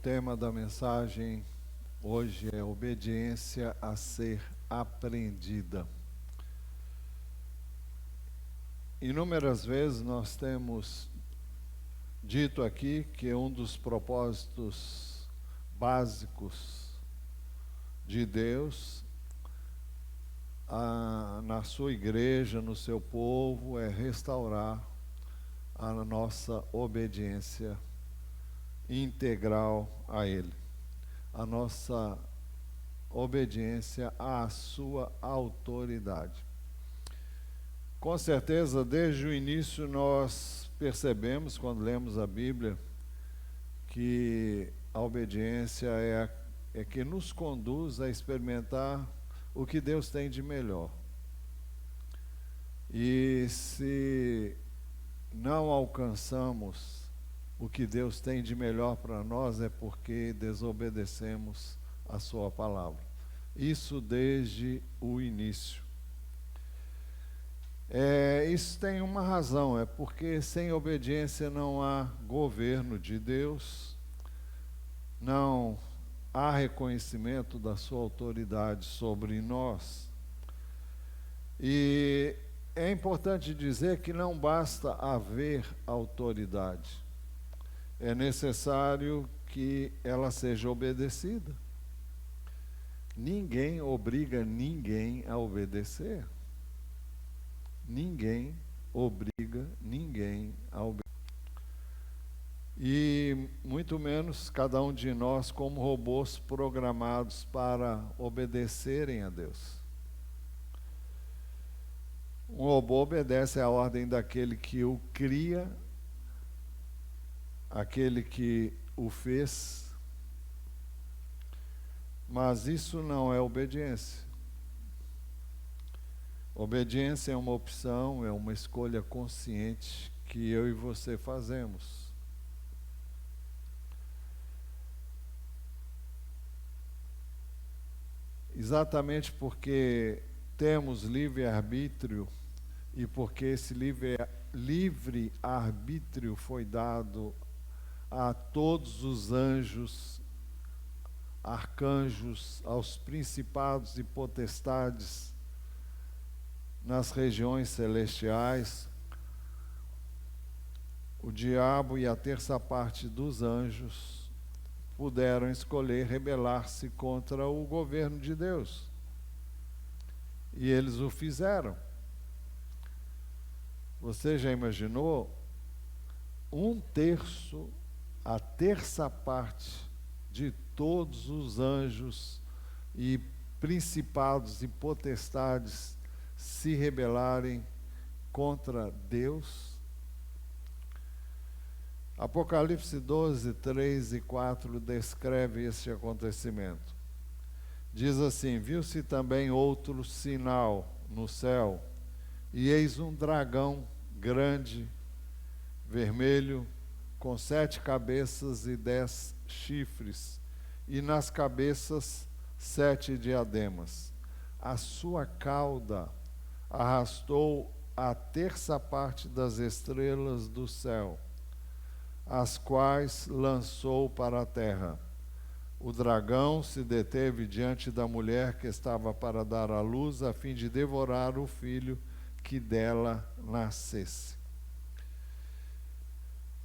tema da mensagem hoje é obediência a ser aprendida. Inúmeras vezes nós temos dito aqui que um dos propósitos básicos de Deus na sua igreja, no seu povo, é restaurar a nossa obediência integral a Ele, a nossa obediência à sua autoridade. Com certeza, desde o início nós percebemos, quando lemos a Bíblia, que a obediência é que nos conduz a experimentar o que Deus tem de melhor. E se não alcançamos o que Deus tem de melhor para nós, é porque desobedecemos a sua palavra. Isso desde o início. Isso tem uma razão, é porque sem obediência não há governo de Deus, não há reconhecimento da sua autoridade sobre nós. E é importante dizer que não basta haver autoridade, é necessário que ela seja obedecida. Ninguém obriga ninguém a obedecer. Ninguém obriga ninguém a obedecer. E muito menos cada um de nós como robôs programados para obedecerem a Deus. Um robô obedece à ordem daquele que o cria, aquele que o fez, mas isso não é obediência. Obediência é uma opção, é uma escolha consciente que eu e você fazemos. Exatamente porque temos livre-arbítrio e porque esse livre-arbítrio foi dado a todos os anjos, arcanjos, aos principados e potestades nas regiões celestiais, o diabo e a terça parte dos anjos puderam escolher rebelar-se contra o governo de Deus. E eles o fizeram. Você já imaginou? A terça parte de todos os anjos e principados e potestades se rebelarem contra Deus? Apocalipse 12, 3 e 4 descreve este acontecimento. Diz assim: viu-se também outro sinal no céu, e eis um dragão grande, vermelho, com 7 cabeças e 10 chifres, e nas cabeças 7 diademas. A sua cauda arrastou a terça parte das estrelas do céu, as quais lançou para a terra. O dragão se deteve diante da mulher que estava para dar à luz, a fim de devorar o filho que dela nascesse.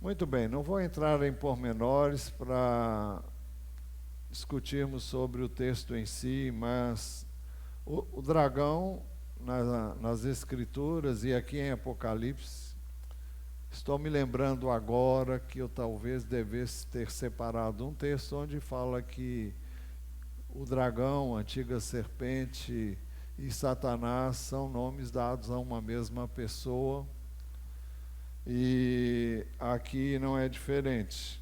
Muito bem, não vou entrar em pormenores para discutirmos sobre o texto em si, mas o dragão nas Escrituras e aqui em Apocalipse, estou me lembrando agora que eu talvez devesse ter separado um texto onde fala que o dragão, a antiga serpente e Satanás são nomes dados a uma mesma pessoa. E aqui não é diferente.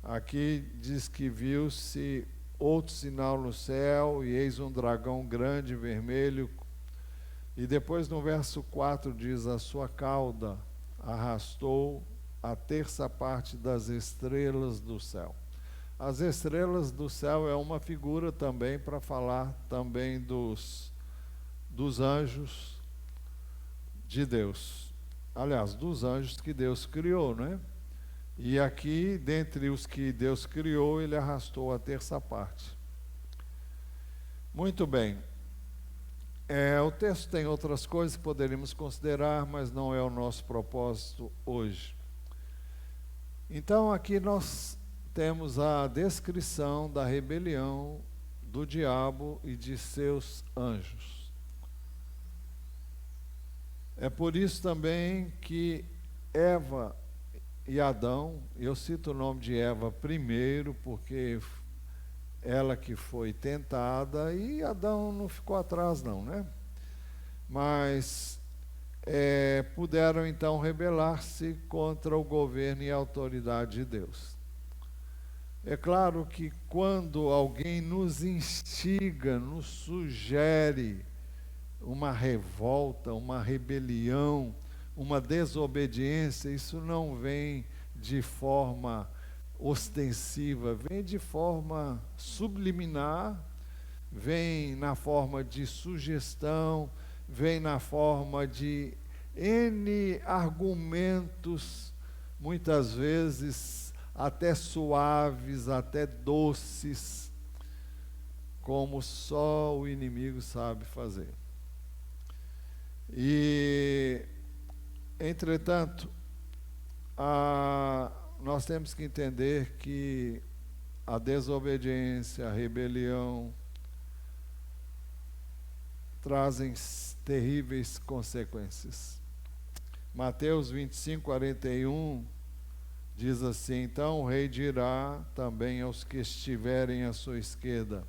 Aqui diz que viu-se outro sinal no céu, e eis um dragão grande, vermelho. E depois no verso 4 diz: a sua cauda arrastou a terça parte das estrelas do céu. As estrelas do céu é uma figura também para falar também dos anjos de Deus. Aliás, dos anjos que Deus criou, não é? E aqui, dentre os que Deus criou, ele arrastou a terça parte. Muito bem. O texto tem outras coisas que poderíamos considerar, mas não é o nosso propósito hoje. Então, aqui nós temos a descrição da rebelião do diabo e de seus anjos. É por isso também que Eva e Adão, eu cito o nome de Eva primeiro, porque ela que foi tentada, e Adão não ficou atrás não, né? Mas puderam então rebelar-se contra o governo e a autoridade de Deus. É claro que quando alguém nos instiga, nos sugere uma revolta, uma rebelião, uma desobediência, isso não vem de forma ostensiva, vem de forma subliminar, vem na forma de sugestão, vem na forma de N argumentos, muitas vezes até suaves, até doces, como só o inimigo sabe fazer. E, entretanto, nós temos que entender que a desobediência, a rebelião, trazem terríveis consequências. Mateus 25, 41 diz assim: então o rei dirá também aos que estiverem à sua esquerda: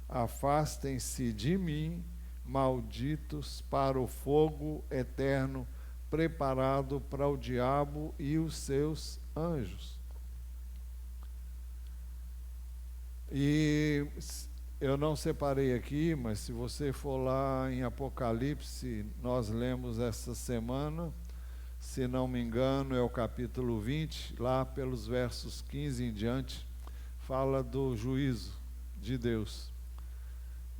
afastem-se de mim, malditos, para o fogo eterno preparado para o diabo e os seus anjos. E eu não separei aqui, mas se você for lá em Apocalipse, nós lemos essa semana, se não me engano, é o capítulo 20, lá pelos versos 15 em diante, fala do juízo de Deus.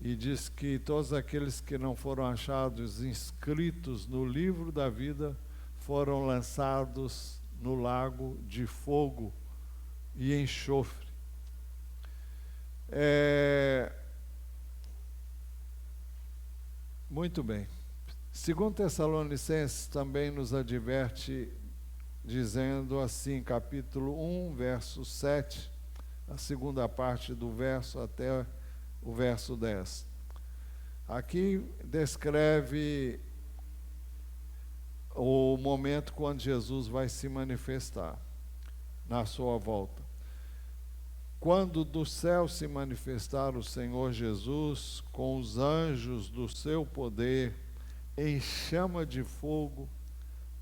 E diz que todos aqueles que não foram achados inscritos no livro da vida foram lançados no lago de fogo e enxofre. Muito bem. Segundo Tessalonicenses também nos adverte, dizendo assim, capítulo 1, verso 7, a segunda parte do verso até o verso 10. Aqui descreve o momento quando Jesus vai se manifestar na sua volta. Quando do céu se manifestar o Senhor Jesus com os anjos do seu poder em chama de fogo,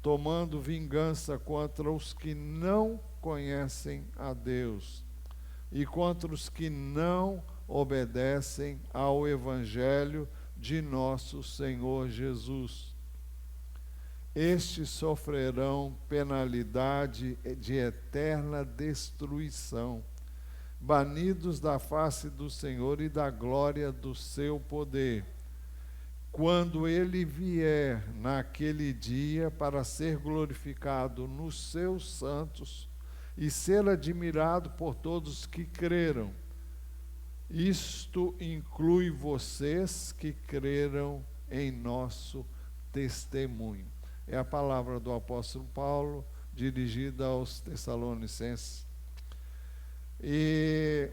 tomando vingança contra os que não conhecem a Deus e contra os que não obedecem ao Evangelho de nosso Senhor Jesus. Estes sofrerão penalidade de eterna destruição, banidos da face do Senhor e da glória do seu poder, quando ele vier naquele dia para ser glorificado nos seus santos e ser admirado por todos que creram. Isto inclui vocês que creram em nosso testemunho. É a palavra do apóstolo Paulo, dirigida aos Tessalonicenses. E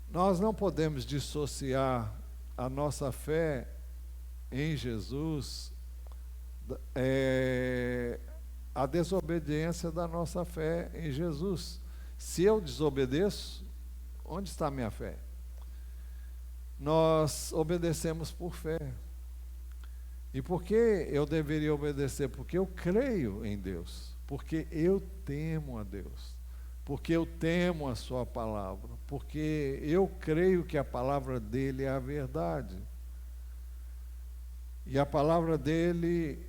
nós não podemos dissociar a nossa fé em Jesus, a desobediência da nossa fé em Jesus. Se eu desobedeço, onde está a minha fé? Nós obedecemos por fé. E por que eu deveria obedecer? Porque eu creio em Deus, porque eu temo a Deus, porque eu temo a sua palavra, porque eu creio que a palavra dele é a verdade. E a palavra dele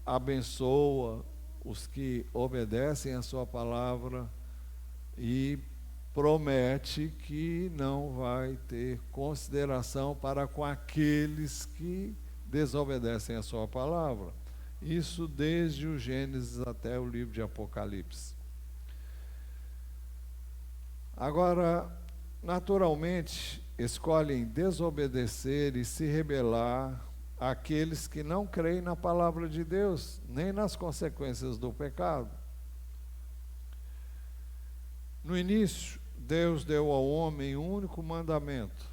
abençoa os que obedecem a sua palavra e promete que não vai ter consideração para com aqueles que desobedecem a sua palavra. Isso desde o Gênesis até o livro de Apocalipse. Agora, naturalmente, escolhem desobedecer e se rebelar àqueles que não creem na palavra de Deus, nem nas consequências do pecado. No início, Deus deu ao homem um único mandamento: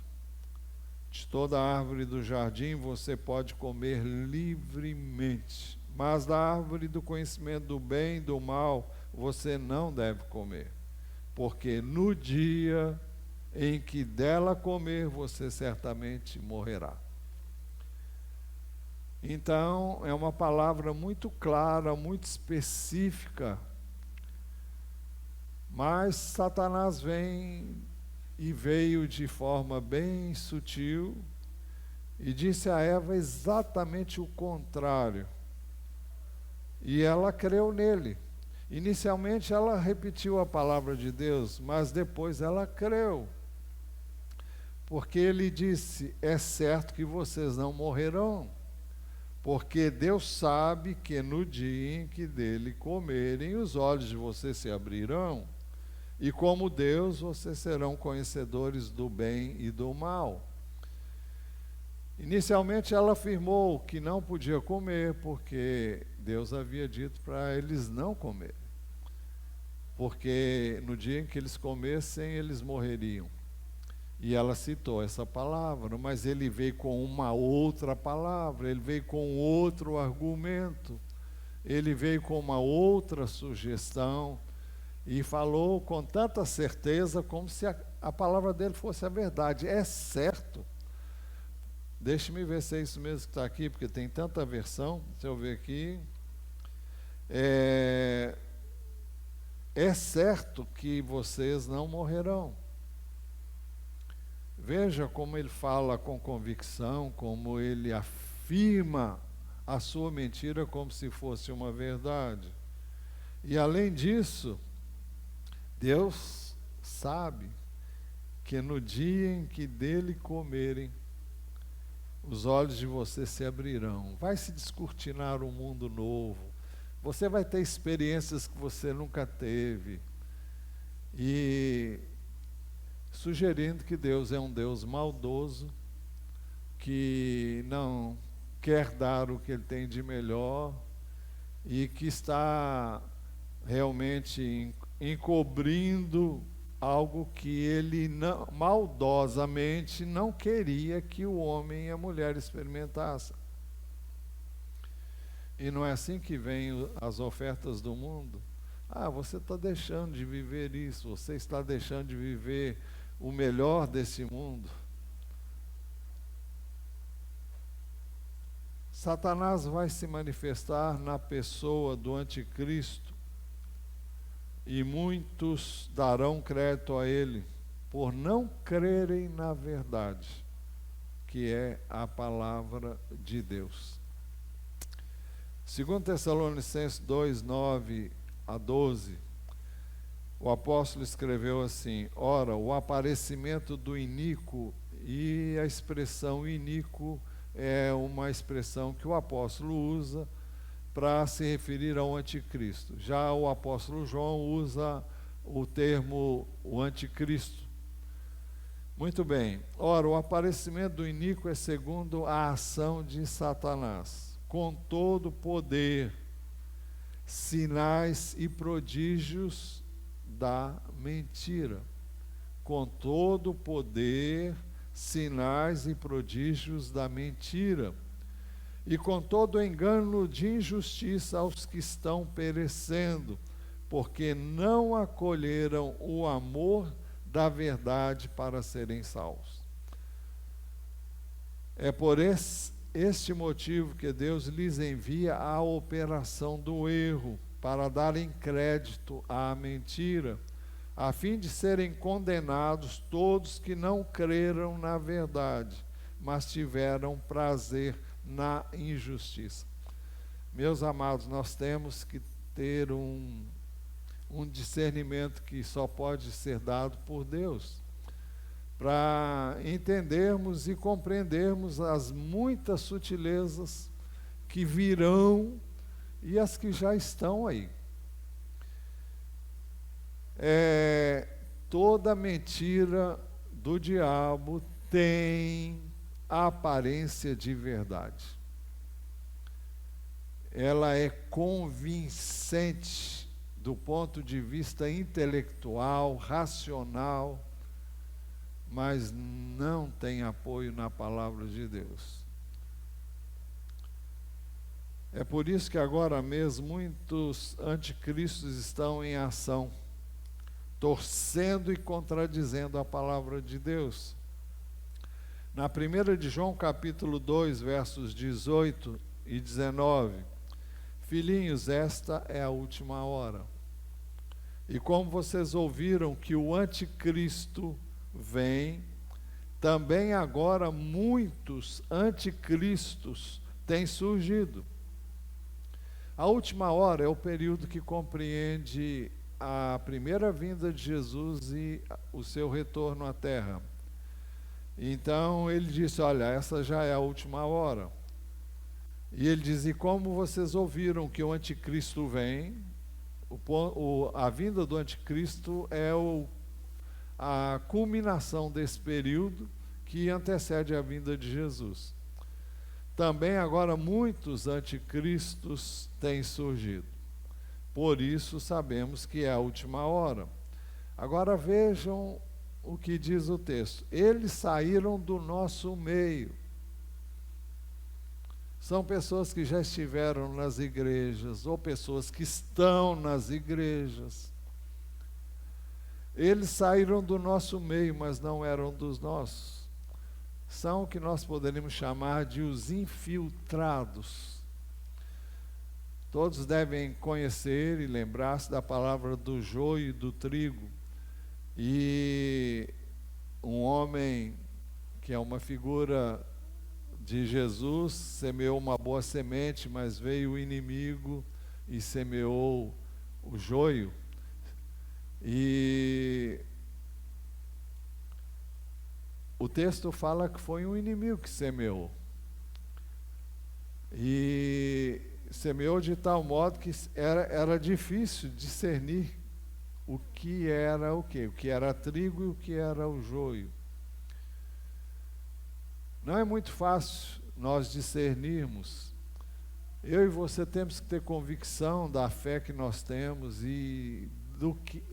de toda árvore do jardim você pode comer livremente, mas da árvore do conhecimento do bem e do mal você não deve comer, porque no dia em que dela comer você certamente morrerá. Então, é uma palavra muito clara, muito específica, mas Satanás veio de forma bem sutil e disse a Eva exatamente o contrário. E ela creu nele. Inicialmente ela repetiu a palavra de Deus, mas depois ela creu. Porque ele disse: é certo que vocês não morrerão, porque Deus sabe que no dia em que dele comerem, os olhos de vocês se abrirão, e como Deus, vocês serão conhecedores do bem e do mal. Inicialmente ela afirmou que não podia comer, porque Deus havia dito para eles não comerem, porque no dia em que eles comessem, eles morreriam. E ela citou essa palavra, mas ele veio com uma outra palavra, ele veio com outro argumento, ele veio com uma outra sugestão, e falou com tanta certeza, como se a palavra dele fosse a verdade. É certo. Deixe-me ver se é isso mesmo que está aqui, porque tem tanta versão. Deixa eu ver aqui. É certo que vocês não morrerão. Veja como ele fala com convicção, como ele afirma a sua mentira como se fosse uma verdade. E além disso, Deus sabe que no dia em que dele comerem, os olhos de você se abrirão. Vai se descortinar um mundo novo. Você vai ter experiências que você nunca teve. E sugerindo que Deus é um Deus maldoso, que não quer dar o que Ele tem de melhor e que está realmente encobrindo algo que Ele maldosamente não queria que o homem e a mulher experimentassem. E não é assim que vêm as ofertas do mundo? Ah, você está deixando de viver isso, você está deixando de viver o melhor desse mundo. Satanás vai se manifestar na pessoa do anticristo e muitos darão crédito a ele por não crerem na verdade, que é a palavra de Deus. 2 Tessalonicenses 2, 9 a 12, o apóstolo escreveu assim: ora, o aparecimento do iníquo, e a expressão iníquo é uma expressão que o apóstolo usa para se referir ao anticristo. Já o apóstolo João usa o termo o anticristo. Muito bem. Ora, o aparecimento do iníquo é segundo a ação de Satanás, com todo poder, sinais e prodígios da mentira. Com todo poder, sinais e prodígios da mentira. E com todo engano de injustiça aos que estão perecendo, porque não acolheram o amor da verdade para serem salvos. É por este motivo que Deus lhes envia a operação do erro, para darem crédito à mentira, a fim de serem condenados todos que não creram na verdade, mas tiveram prazer na injustiça. Meus amados, nós temos que ter um discernimento que só pode ser dado por Deus, para entendermos e compreendermos as muitas sutilezas que virão e as que já estão aí. toda mentira do diabo tem a aparência de verdade. Ela é convincente do ponto de vista intelectual, racional, mas não tem apoio na palavra de Deus. É por isso que agora mesmo muitos anticristos estão em ação, torcendo e contradizendo a palavra de Deus. Na 1 de João, capítulo 2, versos 18 e 19, filhinhos, esta é a última hora. E como vocês ouviram que o anticristo vem, também agora muitos anticristos têm surgido. A última hora é o período que compreende a primeira vinda de Jesus e o seu retorno à terra. Então ele disse, olha, essa já é a última hora. E ele diz, e como vocês ouviram que o anticristo vem, a vinda do anticristo é a culminação desse período que antecede a vinda de Jesus. Também agora muitos anticristos têm surgido. Por isso sabemos que é a última hora. Agora vejam o que diz o texto. Eles saíram do nosso meio. São pessoas que já estiveram nas igrejas, ou pessoas que estão nas igrejas. Eles saíram do nosso meio, mas não eram dos nossos. São o que nós poderíamos chamar de os infiltrados. Todos devem conhecer e lembrar-se da palavra do joio e do trigo. E um homem que é uma figura de Jesus semeou uma boa semente, mas veio o inimigo e semeou o joio. E o texto fala que foi um inimigo que semeou. E semeou de tal modo que era difícil discernir o que era o quê? O que era trigo e o que era o joio. Não é muito fácil nós discernirmos. Eu e você temos que ter convicção da fé que nós temos e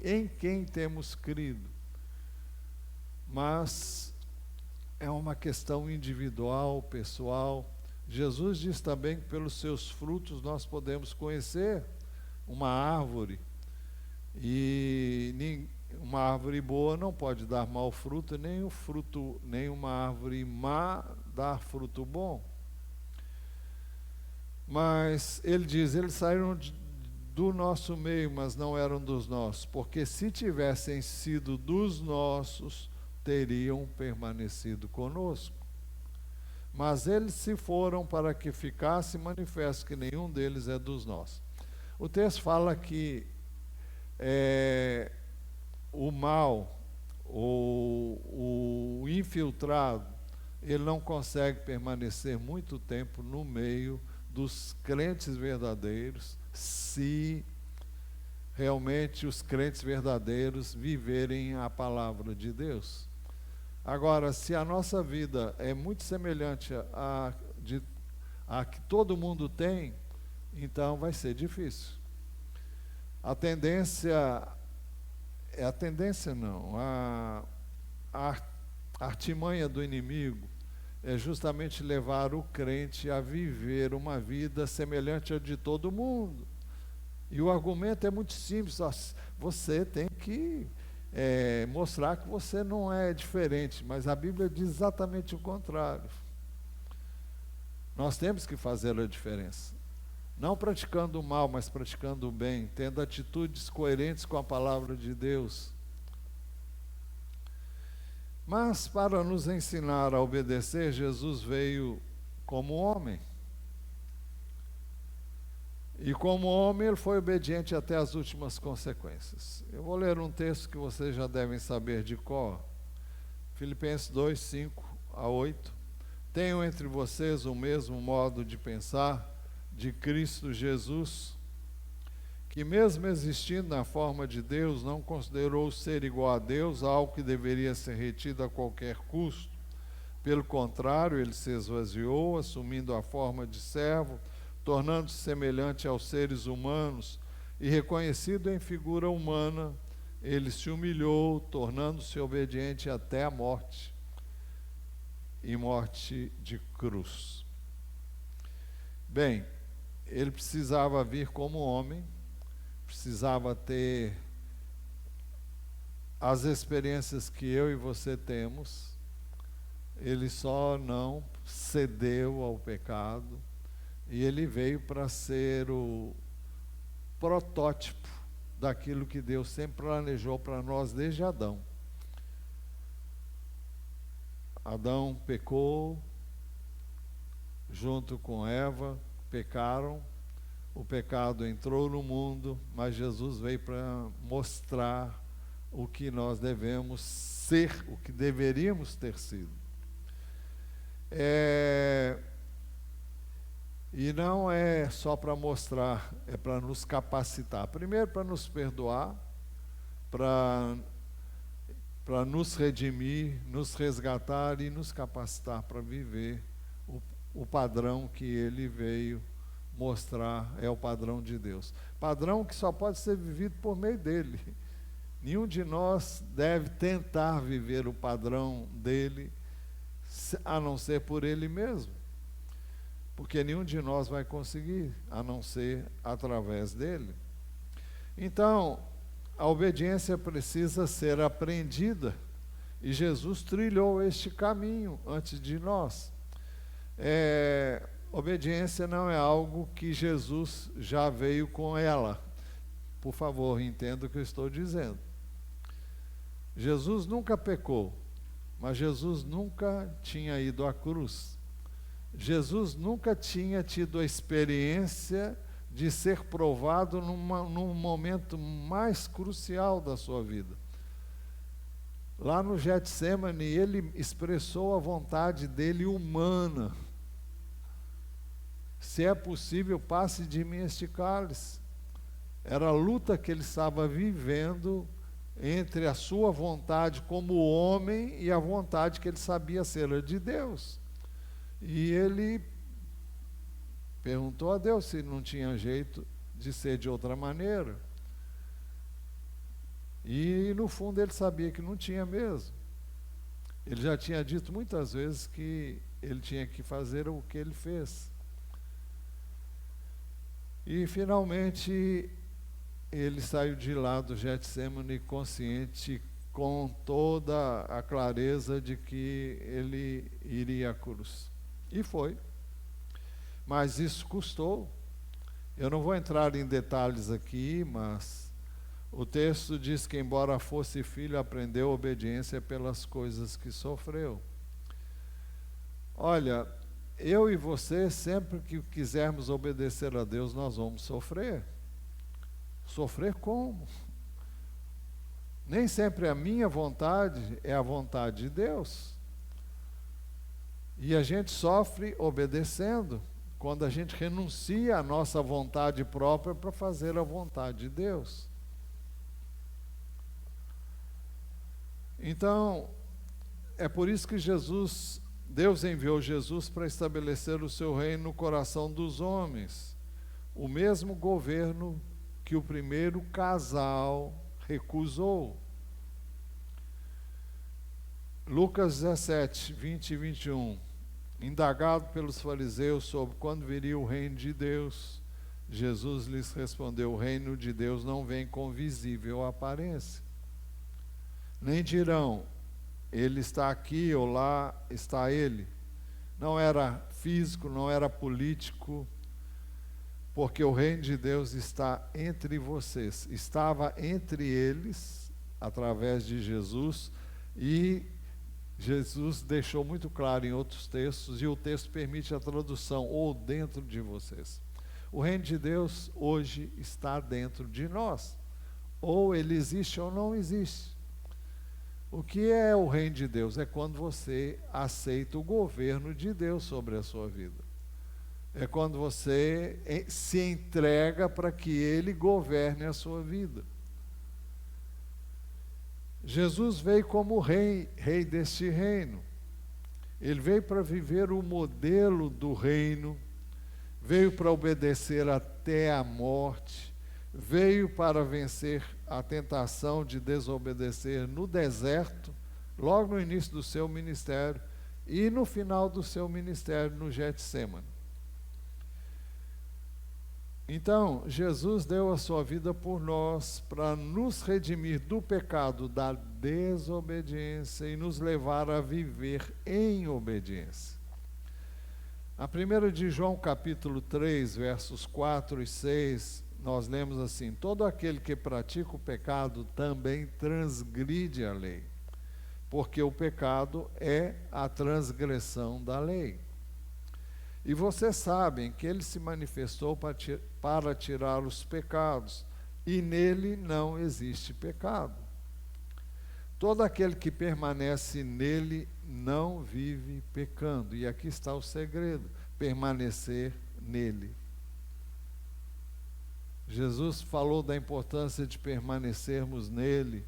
em quem temos crido. Mas é uma questão individual, pessoal. Jesus diz também que pelos seus frutos nós podemos conhecer uma árvore. E uma árvore boa não pode dar mau fruto, nem uma árvore má dar fruto bom. Mas ele diz, eles saíram do nosso meio, mas não eram dos nossos, porque se tivessem sido dos nossos, teriam permanecido conosco. Mas eles se foram para que ficasse manifesto que nenhum deles é dos nossos. O texto fala que o mal, o infiltrado, ele não consegue permanecer muito tempo no meio dos crentes verdadeiros, se realmente os crentes verdadeiros viverem a palavra de Deus. Agora, se a nossa vida é muito semelhante a que todo mundo tem, então vai ser difícil. A artimanha do inimigo é justamente levar o crente a viver uma vida semelhante à de todo mundo. E o argumento é muito simples, você tem que mostrar que você não é diferente, mas a Bíblia diz exatamente o contrário. Nós temos que fazer a diferença. Não praticando o mal, mas praticando o bem, tendo atitudes coerentes com a palavra de Deus. Mas para nos ensinar a obedecer, Jesus veio como homem. E como homem, ele foi obediente até as últimas consequências. Eu vou ler um texto que vocês já devem saber de cor. Filipenses 2, 5 a 8. Tenham entre vocês o mesmo modo de pensar de Cristo Jesus, que mesmo existindo na forma de Deus, não considerou ser igual a Deus algo que deveria ser retido a qualquer custo. Pelo contrário, ele se esvaziou, assumindo a forma de servo, tornando-se semelhante aos seres humanos, e reconhecido em figura humana, ele se humilhou, tornando-se obediente até a morte, e morte de cruz. Bem, ele precisava vir como homem, precisava ter as experiências que eu e você temos. Ele só não cedeu ao pecado, e ele veio para ser o protótipo daquilo que Deus sempre planejou para nós desde Adão. Adão pecou, junto com Eva, pecaram, o pecado entrou no mundo, mas Jesus veio para mostrar o que nós devemos ser, o que deveríamos ter sido. E não é só para mostrar, é para nos capacitar. Primeiro, para nos perdoar, para nos redimir, nos resgatar e nos capacitar para viver o padrão que ele veio mostrar, é o padrão de Deus. Padrão que só pode ser vivido por meio dele. Nenhum de nós deve tentar viver o padrão dele, a não ser por ele mesmo. Porque nenhum de nós vai conseguir, a não ser através dele. Então, a obediência precisa ser aprendida, e Jesus trilhou este caminho antes de nós. Obediência não é algo que Jesus já veio com ela. Por favor, entenda o que eu estou dizendo. Jesus nunca pecou, mas Jesus nunca tinha ido à cruz. Jesus nunca tinha tido a experiência de ser provado num momento mais crucial da sua vida. Lá no Getsemane, ele expressou a vontade dele humana. Se é possível, passe de mim este cálice. Era a luta que ele estava vivendo entre a sua vontade como homem e a vontade que ele sabia ser a de Deus. E ele perguntou a Deus se não tinha jeito de ser de outra maneira. E no fundo ele sabia que não tinha mesmo. Ele já tinha dito muitas vezes que ele tinha que fazer o que ele fez. E finalmente ele saiu de lá do Getsemane consciente, com toda a clareza de que ele iria à cruz. E foi. Mas isso custou. Eu não vou entrar em detalhes aqui, mas o texto diz que, embora fosse filho, aprendeu obediência pelas coisas que sofreu. Olha, eu e você, sempre que quisermos obedecer a Deus, nós vamos sofrer. Sofrer como? Nem sempre a minha vontade é a vontade de Deus. E a gente sofre obedecendo, quando a gente renuncia à nossa vontade própria para fazer a vontade de Deus. Então, é por isso que Deus enviou Jesus para estabelecer o seu reino no coração dos homens. O mesmo governo que o primeiro casal recusou. Lucas 17, 20 e 21. Indagado pelos fariseus sobre quando viria o reino de Deus, Jesus lhes respondeu: o reino de Deus não vem com visível aparência. Nem dirão, ele está aqui ou lá está ele. Não era físico, não era político, porque o reino de Deus está entre vocês. Estava entre eles, através de Jesus, e Jesus deixou muito claro em outros textos, e o texto permite a tradução, ou dentro de vocês. O reino de Deus hoje está dentro de nós. Ou ele existe ou não existe. O que é o reino de Deus? É quando você aceita o governo de Deus sobre a sua vida. É quando você se entrega para que Ele governe a sua vida. Jesus veio como rei deste reino. Ele veio para viver o modelo do reino, veio para obedecer até a morte, veio para vencer a tentação de desobedecer no deserto, logo no início do seu ministério, e no final do seu ministério no Getsêmani. Então, Jesus deu a sua vida por nós para nos redimir do pecado da desobediência e nos levar a viver em obediência. A 1 de João capítulo 3, versos 4 e 6, nós lemos assim: todo aquele que pratica o pecado também transgride a lei, porque o pecado é a transgressão da lei. E vocês sabem que ele se manifestou para tirar os pecados, e nele não existe pecado. Todo aquele que permanece nele não vive pecando. E aqui está o segredo: permanecer nele. Jesus falou da importância de permanecermos nele.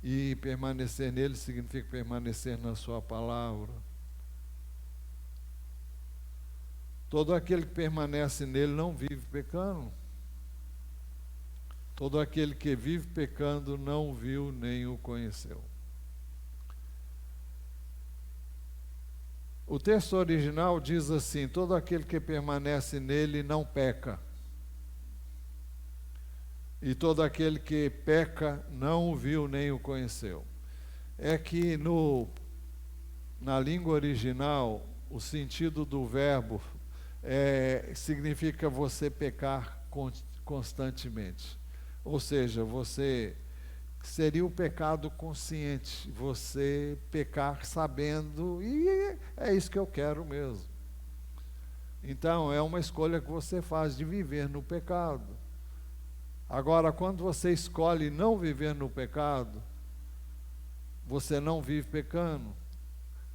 E permanecer nele significa permanecer na sua palavra. Todo aquele que permanece nele não vive pecando. Todo aquele que vive pecando não viu nem o conheceu. O texto original diz assim: todo aquele que permanece nele não peca. E todo aquele que peca não o viu nem o conheceu. É que na língua original, o sentido do verbo significa você pecar constantemente. Ou seja, seria o pecado consciente, você pecar sabendo, e é isso que eu quero mesmo. Então, é uma escolha que você faz de viver no pecado. Agora, quando você escolhe não viver no pecado, você não vive pecando.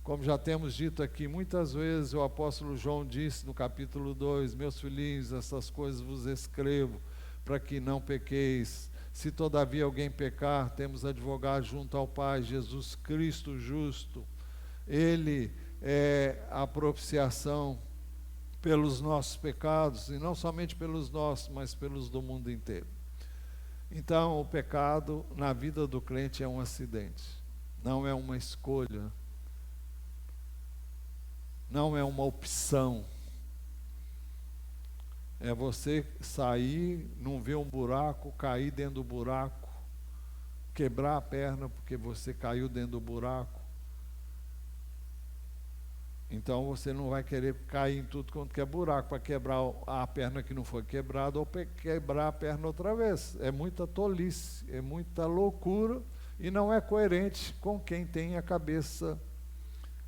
Como já temos dito aqui muitas vezes, o apóstolo João disse no capítulo 2, meus filhinhos, essas coisas vos escrevo, para que não pequeis. Se todavia alguém pecar, temos advogado junto ao Pai, Jesus Cristo justo. Ele é a propiciação pelos nossos pecados, e não somente pelos nossos, mas pelos do mundo inteiro. Então, o pecado na vida do crente é um acidente, não é uma escolha, não é uma opção. É você sair, não ver um buraco, cair dentro do buraco, quebrar a perna porque você caiu dentro do buraco. Então você não vai querer cair em tudo quanto que é buraco para quebrar a perna que não foi quebrada ou quebrar a perna outra vez. É muita tolice, é muita loucura e não é coerente com quem tem a cabeça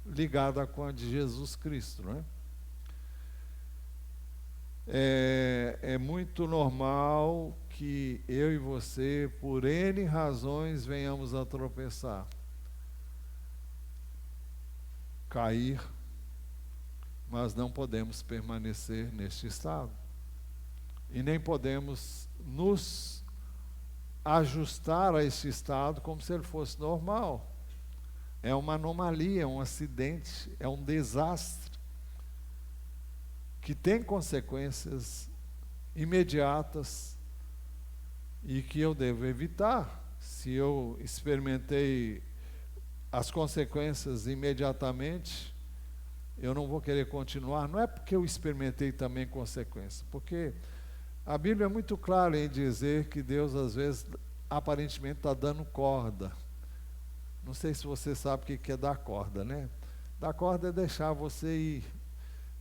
ligada com a de Jesus Cristo, não é? É muito normal que eu e você, por N razões, venhamos a tropeçar, cair, mas não podemos permanecer neste estado. E nem podemos nos ajustar a esse estado como se ele fosse normal. É uma anomalia, é um acidente, é um desastre que tem consequências imediatas e que eu devo evitar. Se eu experimentei as consequências imediatamente, eu não vou querer continuar. Não é porque eu experimentei também consequências, porque a Bíblia é muito clara em dizer que Deus às vezes aparentemente está dando corda. Não sei se você sabe o que é dar corda, né? Dar corda é deixar você ir.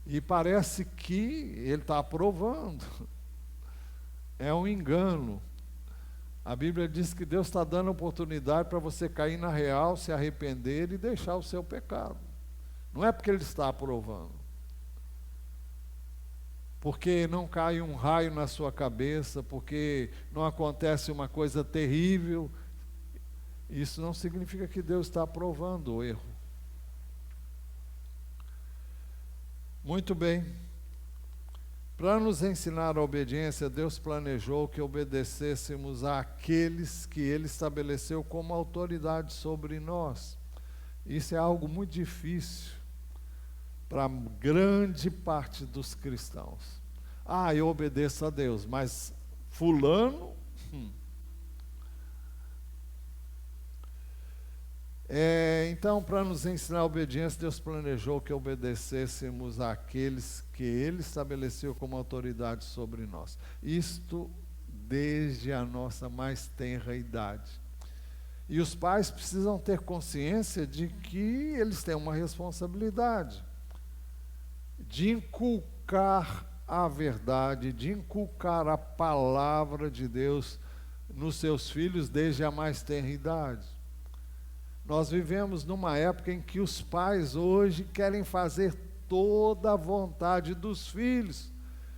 E parece que ele está aprovando. É um engano. A Bíblia diz que Deus está dando oportunidade para você cair na real, se arrepender e deixar o seu pecado. Não é porque ele está aprovando. Porque não cai um raio na sua cabeça, porque não acontece uma coisa terrível. Isso não significa que Deus está aprovando o erro. Muito bem. Para nos ensinar a obediência, Deus planejou que obedecêssemos àqueles que Ele estabeleceu como autoridade sobre nós. Isso é algo muito difícil para grande parte dos cristãos. Ah, eu obedeço a Deus, mas fulano... Então, para nos ensinar a obediência, Deus planejou que obedecêssemos àqueles que Ele estabeleceu como autoridade sobre nós. Isto desde a nossa mais tenra idade. E os pais precisam ter consciência de que eles têm uma responsabilidade de inculcar a verdade, de inculcar a palavra de Deus nos seus filhos desde a mais tenra idade. Nós vivemos numa época em que os pais hoje querem fazer toda a vontade dos filhos.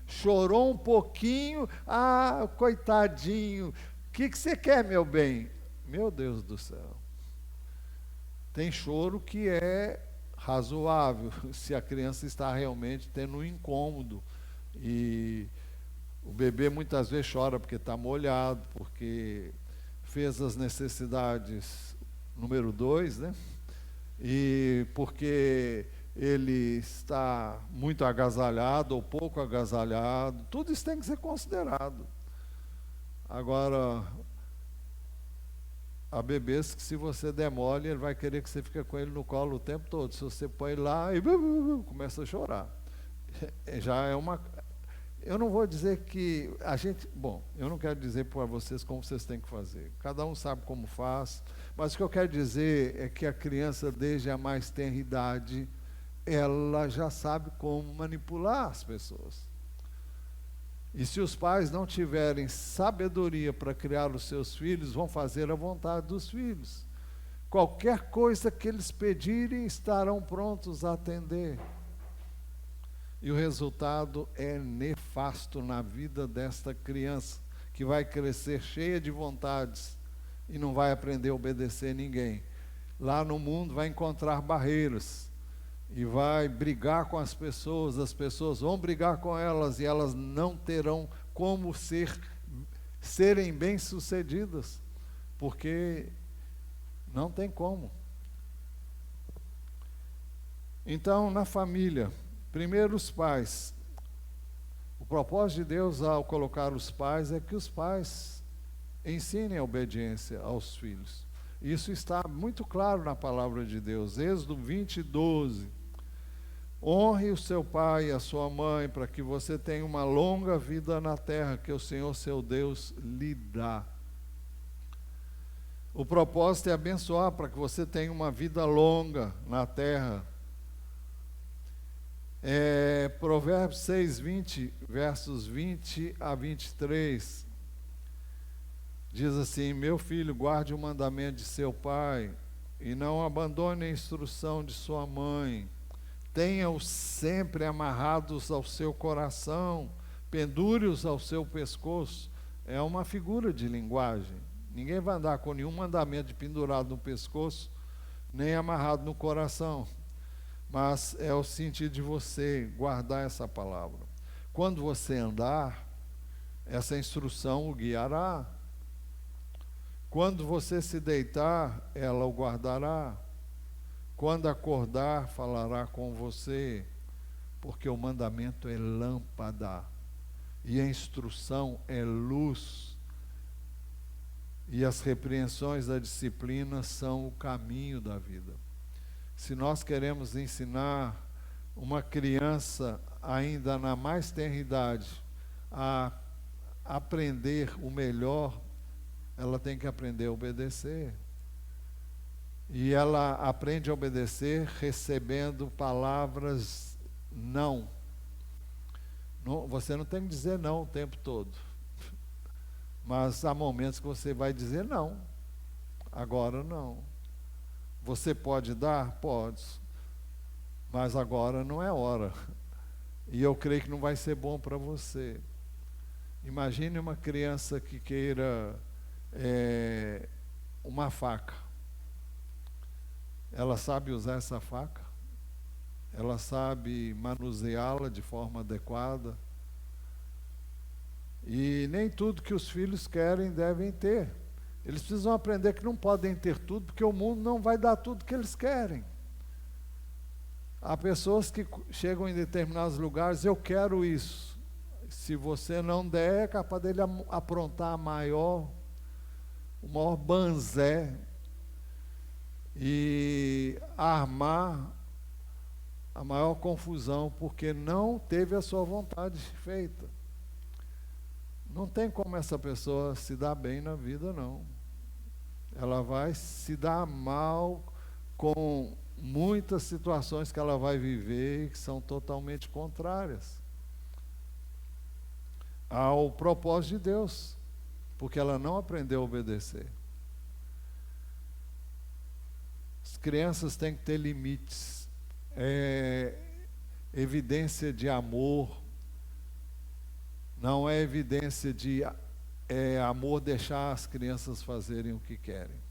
Chorou um pouquinho, ah, coitadinho, o que você quer, meu bem? Meu Deus do céu. Tem choro que é razoável, se a criança está realmente tendo um incômodo. E o bebê muitas vezes chora porque está molhado, porque fez as necessidades número 2, né? E porque ele está muito agasalhado ou pouco agasalhado, tudo isso tem que ser considerado. Agora, há bebês que se você der mole, ele vai querer que você fique com ele no colo o tempo todo. Se você põe lá e começa a chorar. Já é uma... Eu não vou dizer que a gente... Bom, eu não quero dizer para vocês como vocês têm que fazer. Cada um sabe como faz. Mas o que eu quero dizer é que a criança, desde a mais tenra idade, ela já sabe como manipular as pessoas. E se os pais não tiverem sabedoria para criar os seus filhos, vão fazer a vontade dos filhos. Qualquer coisa que eles pedirem, estarão prontos a atender. E o resultado é nefasto na vida desta criança, que vai crescer cheia de vontades e não vai aprender a obedecer ninguém. Lá no mundo vai encontrar barreiras e vai brigar com as pessoas vão brigar com elas e elas não terão como serem bem-sucedidas, porque não tem como. Então, na família, primeiro os pais. O propósito de Deus ao colocar os pais é que os pais ensinem a obediência aos filhos. Isso está muito claro na palavra de Deus. Êxodo 20:12. Honre o seu pai e a sua mãe, para que você tenha uma longa vida na terra que o Senhor seu Deus lhe dá. O propósito é abençoar para que você tenha uma vida longa na terra. Provérbios 6:20, versos 20 a 23, diz assim: meu filho, guarde o mandamento de seu pai e não abandone a instrução de sua mãe. Tenha-os sempre amarrados ao seu coração, pendure-os ao seu pescoço. É uma figura de linguagem. Ninguém vai andar com nenhum mandamento pendurado no pescoço, nem amarrado no coração. Mas é o sentido de você guardar essa palavra. Quando você andar, essa instrução o guiará. Quando você se deitar, ela o guardará. Quando acordar, falará com você, porque o mandamento é lâmpada e a instrução é luz. E as repreensões da disciplina são o caminho da vida. Se nós queremos ensinar uma criança ainda na mais tenra idade a aprender o melhor, ela tem que aprender a obedecer. E ela aprende a obedecer recebendo palavras não. Você não tem que dizer não o tempo todo. Mas há momentos que você vai dizer não. Agora não. Você pode dar? Pode. Mas agora não é hora. E eu creio que não vai ser bom para você. Imagine uma criança que queira uma faca. Ela sabe usar essa faca? ela sabe manuseá-la de forma adequada. E nem tudo que os filhos querem devem ter. Eles precisam aprender que não podem ter tudo, porque o mundo não vai dar tudo que eles querem. Há pessoas que chegam em determinados lugares, eu quero isso. Se você não der, é capaz dele aprontar o maior banzé e armar a maior confusão, porque não teve a sua vontade feita. Não tem como essa pessoa se dar bem na vida, não. Ela vai se dar mal com muitas situações que ela vai viver que são totalmente contrárias ao propósito de Deus, porque ela não aprendeu a obedecer. As crianças têm que ter limites, evidência de amor, não é evidência de amor deixar as crianças fazerem o que querem.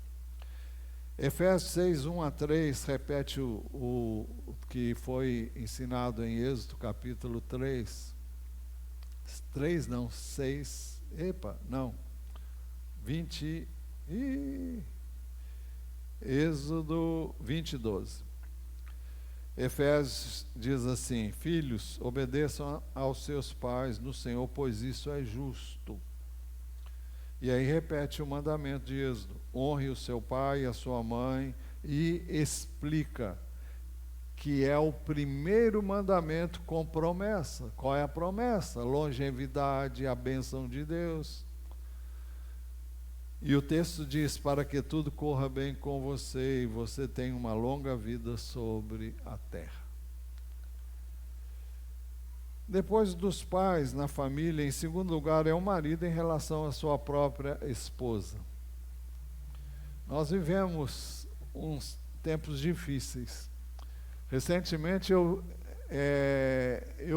Efésios 6, 1 a 3, repete o que foi ensinado em Êxodo, capítulo 3. 3 não, 6, 20, Êxodo 20, 12. Efésios diz assim: filhos, obedeçam aos seus pais no Senhor, pois isso é justo. E aí repete o mandamento de Êxodo: honre o seu pai e a sua mãe, e explica que é o primeiro mandamento com promessa. Qual é a promessa? Longevidade, a bênção de Deus. E o texto diz: para que tudo corra bem com você e você tenha uma longa vida sobre a terra. Depois dos pais na família, em segundo lugar, é o marido em relação à sua própria esposa. Nós vivemos uns tempos difíceis. Recentemente eu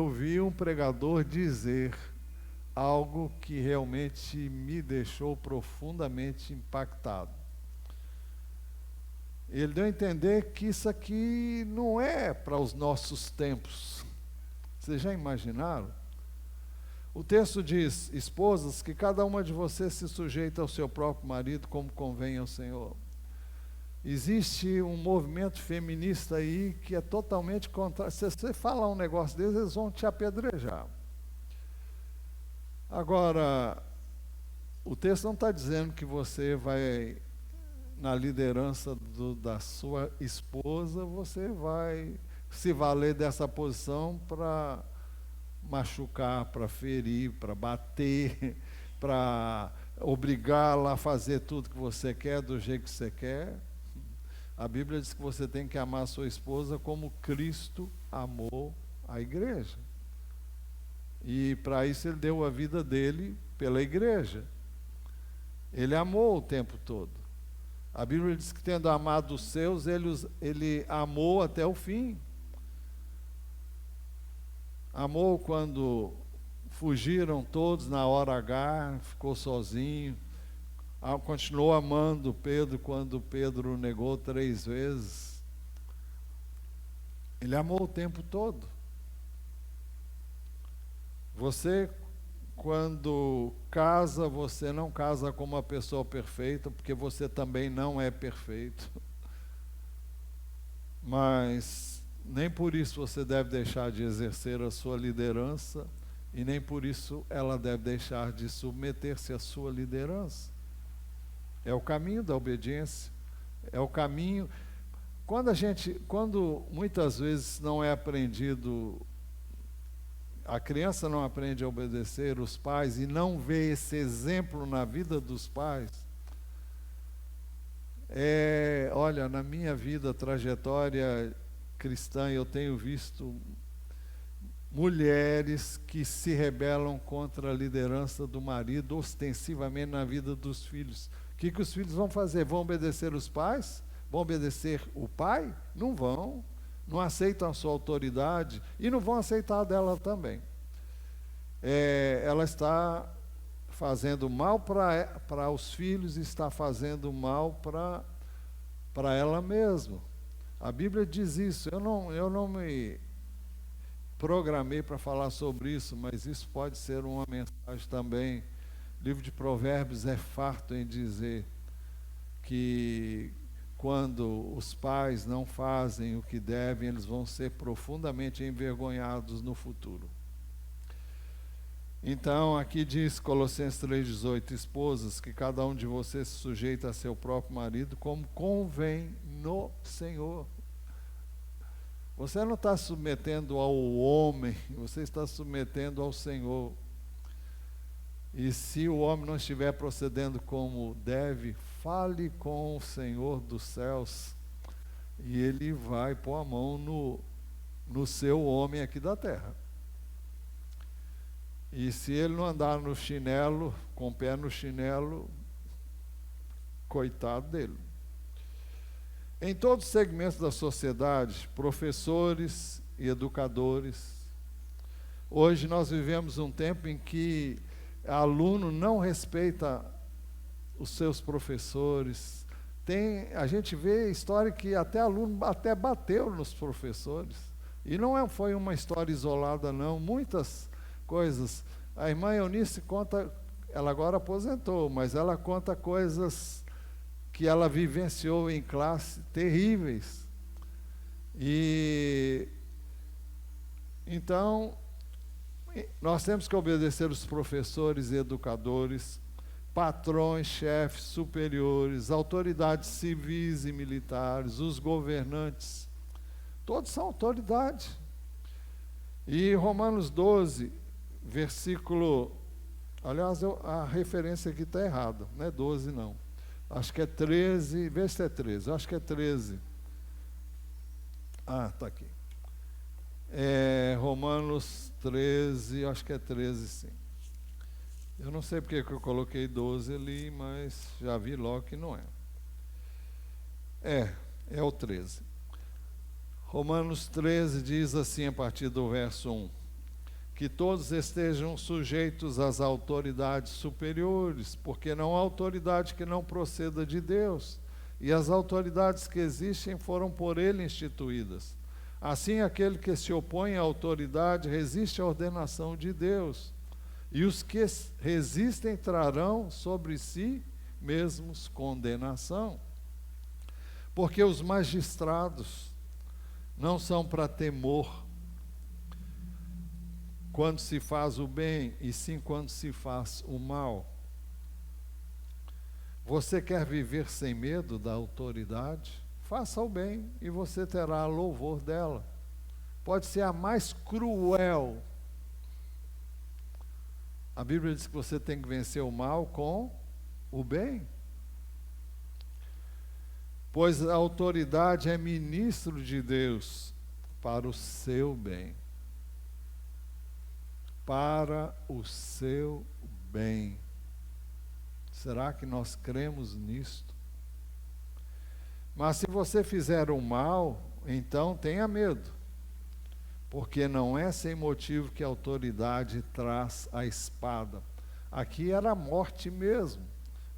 vi um pregador dizer algo que realmente me deixou profundamente impactado. Ele deu a entender que isso aqui não é para os nossos tempos. Vocês já imaginaram? O texto diz: esposas, que cada uma de vocês se sujeita ao seu próprio marido como convém ao Senhor. Existe um movimento feminista aí que é totalmente contrário. Se você falar um negócio desse, eles vão te apedrejar. Agora, o texto não está dizendo que você vai, na liderança da sua esposa, você vai se valer dessa posição para machucar, para ferir, para bater, para obrigá-la a fazer tudo que você quer, do jeito que você quer. A Bíblia diz que você tem que amar a sua esposa como Cristo amou a igreja. E para isso ele deu a vida dele pela igreja. Ele amou o tempo todo. A Bíblia diz que tendo amado os seus, ele amou até o fim. Amou quando fugiram todos na hora H, ficou sozinho. Continuou amando Pedro quando Pedro o negou 3 vezes. Ele amou o tempo todo. Você, quando casa, você não casa com uma pessoa perfeita, porque você também não é perfeito. Mas nem por isso você deve deixar de exercer a sua liderança, e nem por isso ela deve deixar de submeter-se à sua liderança. É o caminho da obediência, é o caminho. Quando muitas vezes não é aprendido, a criança não aprende a obedecer os pais e não vê esse exemplo na vida dos pais. Olha, na minha vida, trajetória cristã, eu tenho visto mulheres que se rebelam contra a liderança do marido, ostensivamente na vida dos filhos. O que os filhos vão fazer? Vão obedecer os pais? Vão obedecer o pai? Não vão. Não aceitam a sua autoridade e não vão aceitar a dela também. Ela está fazendo mal para os filhos e está fazendo mal para ela mesma. A Bíblia diz isso. Eu não me programei para falar sobre isso, mas isso pode ser uma mensagem também. O livro de Provérbios é farto em dizer que quando os pais não fazem o que devem, eles vão ser profundamente envergonhados no futuro. Então, aqui diz Colossenses 3,18: esposas, que cada um de vocês se sujeita a seu próprio marido, como convém no Senhor. Você não está submetendo ao homem, você está submetendo ao Senhor. E se o homem não estiver procedendo como deve, fale com o Senhor dos céus, e ele vai pôr a mão no seu homem aqui da terra. E se ele não andar no chinelo, com o pé no chinelo, coitado dele. Em todos os segmentos da sociedade, professores e educadores, hoje nós vivemos um tempo em que aluno não respeita os seus professores. A gente vê história que até aluno até bateu nos professores. E não foi uma história isolada, não. Muitas coisas. A irmã Eunice conta, ela agora aposentou, mas ela conta coisas que ela vivenciou em classe terríveis. E então nós temos que obedecer os professores e educadores, patrões, chefes, superiores, autoridades civis e militares, os governantes. Todos são autoridade. E Romanos 12, versículo... Aliás, a referência aqui está errada, não é 12 não. Acho que é 13, vê se é 13, acho que é 13. Ah, está aqui. Romanos 13, acho que é 13 sim. Eu não sei porque que eu coloquei 12 ali, mas já vi logo que não é. É o 13. Romanos 13 diz assim, a partir do verso 1, que todos estejam sujeitos às autoridades superiores, porque não há autoridade que não proceda de Deus, e as autoridades que existem foram por Ele instituídas. Assim, aquele que se opõe à autoridade resiste à ordenação de Deus, e os que resistem trarão sobre si mesmos condenação. Porque os magistrados não são para temor quando se faz o bem, e sim quando se faz o mal. Você quer viver sem medo da autoridade? Faça o bem e você terá louvor dela. Pode ser a mais cruel. A Bíblia diz que você tem que vencer o mal com o bem. Pois a autoridade é ministro de Deus para o seu bem. Para o seu bem. Será que nós cremos nisto? Mas se você fizer o mal, então tenha medo, porque não é sem motivo que a autoridade traz a espada. Aqui era a morte mesmo.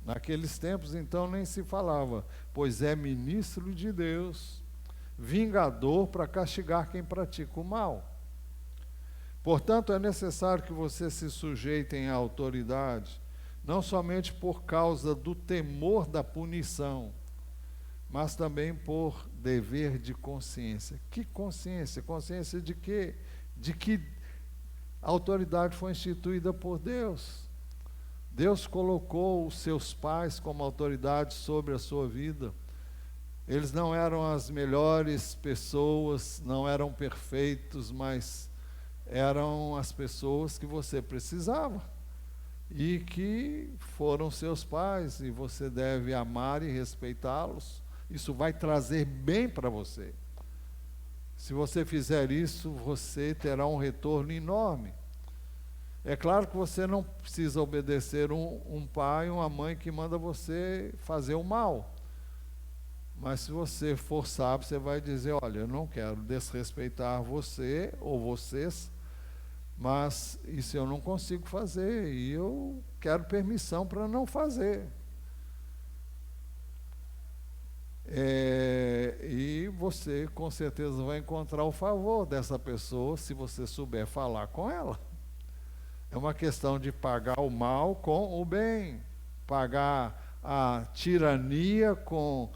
Naqueles tempos, então, nem se falava, pois é ministro de Deus, vingador para castigar quem pratica o mal. Portanto, é necessário que vocês se sujeitem à autoridade, não somente por causa do temor da punição, mas também por dever de consciência. Que consciência? Consciência de quê? De que a autoridade foi instituída por Deus. Deus colocou os seus pais como autoridade sobre a sua vida. Eles não eram as melhores pessoas, não eram perfeitos, mas eram as pessoas que você precisava e que foram seus pais, e você deve amar e respeitá-los. Isso vai trazer bem para você. Se você fizer isso, você terá um retorno enorme. É claro que você não precisa obedecer um pai, uma mãe que manda você fazer o mal. Mas se você for sábio, você vai dizer, olha, eu não quero desrespeitar você ou vocês, mas isso eu não consigo fazer e eu quero permissão para não fazer. E você com certeza vai encontrar o favor dessa pessoa se você souber falar com ela. É uma questão de pagar o mal com o bem, pagar a tirania com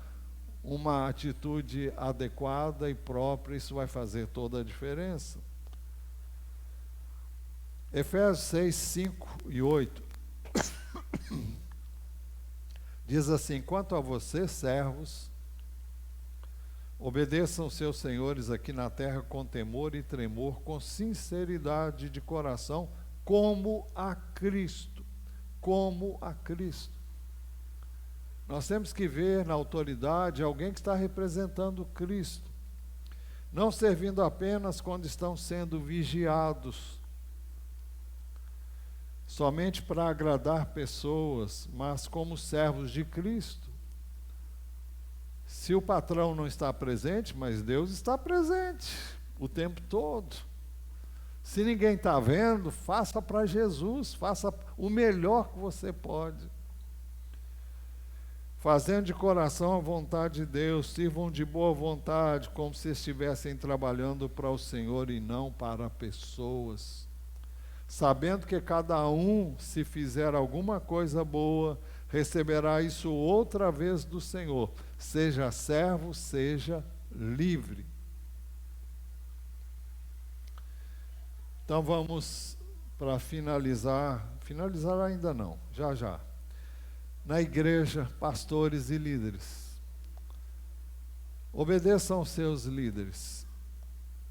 uma atitude adequada e própria. Isso vai fazer toda a diferença. Efésios 6, 5 e 8 diz assim: quanto a vocês, servos, obedeçam seus senhores aqui na terra com temor e tremor, com sinceridade de coração, como a Cristo. Como a Cristo. Nós temos que ver na autoridade alguém que está representando Cristo, não servindo apenas quando estão sendo vigiados, somente para agradar pessoas, mas como servos de Cristo. Se o patrão não está presente, mas Deus está presente o tempo todo. Se ninguém está vendo, faça para Jesus, faça o melhor que você pode. Fazendo de coração a vontade de Deus, sirvam de boa vontade, como se estivessem trabalhando para o Senhor e não para pessoas. Sabendo que cada um, se fizer alguma coisa boa, receberá isso outra vez do Senhor. Seja servo, seja livre. Então vamos para finalizar ainda não, já. Na igreja, pastores e líderes, obedeçam aos seus líderes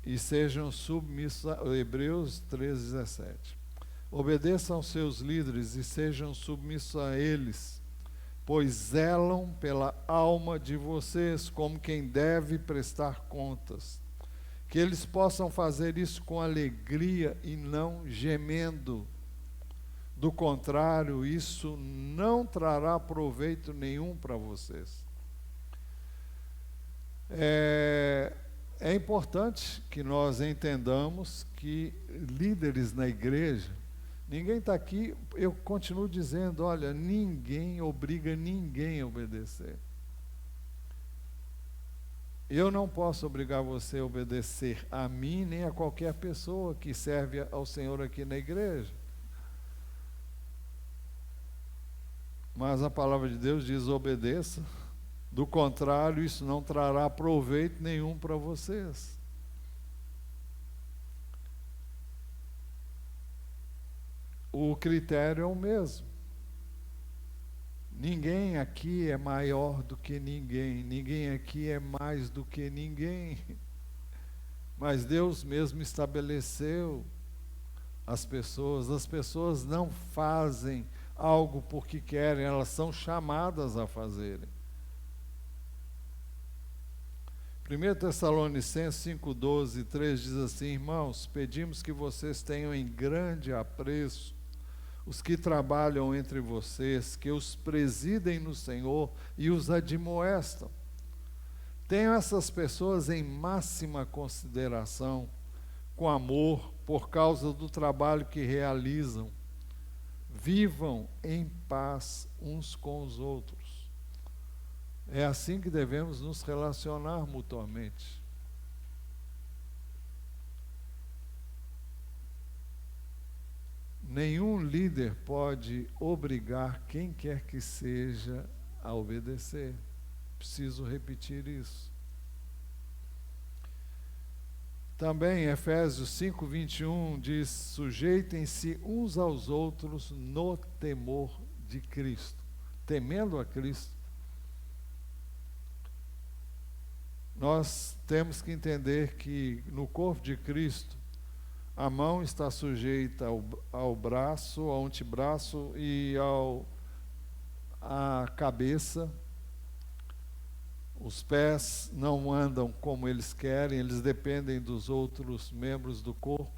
e sejam submissos, Hebreus 13:17. Obedeçam aos seus líderes e sejam submissos a eles, pois zelam pela alma de vocês como quem deve prestar contas. Que eles possam fazer isso com alegria e não gemendo. Do contrário, isso não trará proveito nenhum para vocês. É importante que nós entendamos que líderes na igreja, ninguém está aqui, eu continuo dizendo, olha, ninguém obriga ninguém a obedecer. Eu não posso obrigar você a obedecer a mim, nem a qualquer pessoa que serve ao Senhor aqui na igreja. Mas a palavra de Deus diz: obedeça. Do contrário, isso não trará proveito nenhum para vocês. O critério é o mesmo. Ninguém aqui é maior do que ninguém. Ninguém aqui é mais do que ninguém. Mas Deus mesmo estabeleceu as pessoas. As pessoas não fazem algo porque querem, elas são chamadas a fazerem. 1 Tessalonicenses 5:12, 3 diz assim: irmãos, pedimos que vocês tenham em grande apreço os que trabalham entre vocês, que os presidem no Senhor e os admoestam. Tenham essas pessoas em máxima consideração, com amor, por causa do trabalho que realizam. Vivam em paz uns com os outros. É assim que devemos nos relacionar mutuamente. Nenhum líder pode obrigar quem quer que seja a obedecer. Preciso repetir isso. Também Efésios 5:21 diz: sujeitem-se uns aos outros no temor de Cristo, temendo a Cristo. Nós temos que entender que no corpo de Cristo, a mão está sujeita ao braço, ao antebraço e à cabeça. Os pés não andam como eles querem, eles dependem dos outros membros do corpo.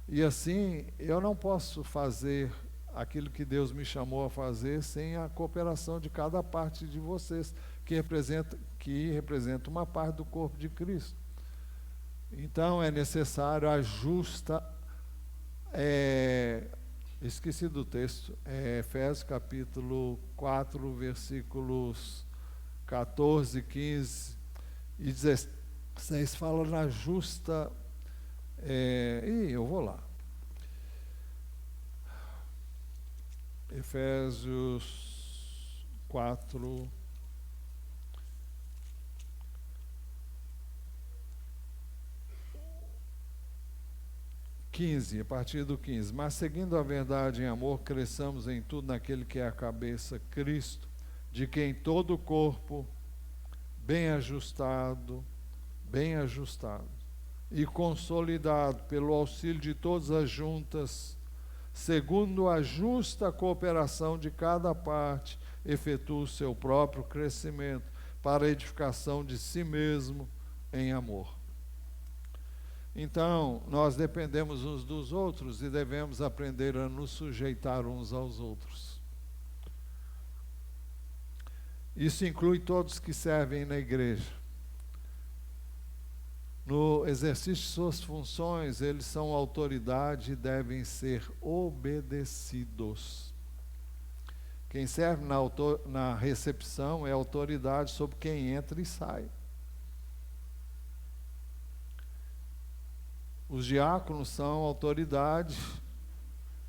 E assim, eu não posso fazer aquilo que Deus me chamou a fazer sem a cooperação de cada parte de vocês, que representa uma parte do corpo de Cristo. Então é necessário a justa, esqueci do texto, Efésios capítulo 4, versículos 14, 15 e 6 fala na justa... eu vou lá. Efésios 4... 15, a partir do 15. Mas seguindo a verdade em amor, cresçamos em tudo naquele que é a cabeça, Cristo, de quem todo o corpo, bem ajustado e consolidado pelo auxílio de todas as juntas, segundo a justa cooperação de cada parte, efetua o seu próprio crescimento para a edificação de si mesmo em amor. Então, nós dependemos uns dos outros e devemos aprender a nos sujeitar uns aos outros. Isso inclui todos que servem na igreja. No exercício de suas funções, eles são autoridade e devem ser obedecidos. Quem serve na recepção é autoridade sobre quem entra e sai. Os diáconos são autoridade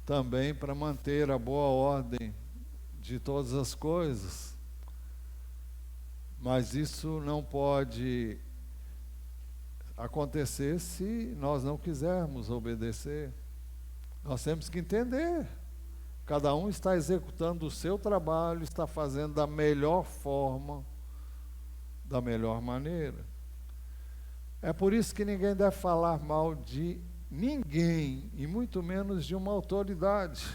também para manter a boa ordem de todas as coisas. Mas isso não pode acontecer se nós não quisermos obedecer. Nós temos que entender. Cada um está executando o seu trabalho, está fazendo da melhor forma, da melhor maneira. É por isso que ninguém deve falar mal de ninguém, e muito menos de uma autoridade.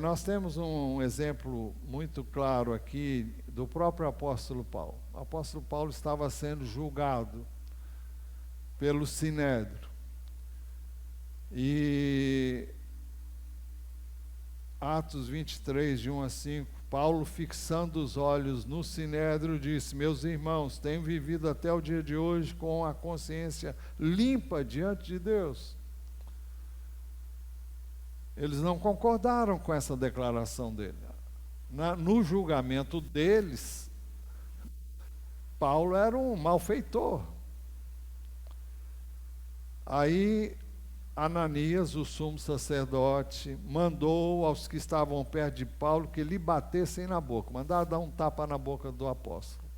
Nós temos um exemplo muito claro aqui do próprio apóstolo Paulo. O apóstolo Paulo estava sendo julgado pelo Sinédrio. E Atos 23, de 1 a 5, Paulo, fixando os olhos no Sinédrio, disse: meus irmãos, tenho vivido até o dia de hoje com a consciência limpa diante de Deus. Eles não concordaram com essa declaração dele. No julgamento deles, Paulo era um malfeitor. Aí Ananias, o sumo sacerdote, mandou aos que estavam perto de Paulo que lhe batessem na boca, mandaram dar um tapa na boca do apóstolo.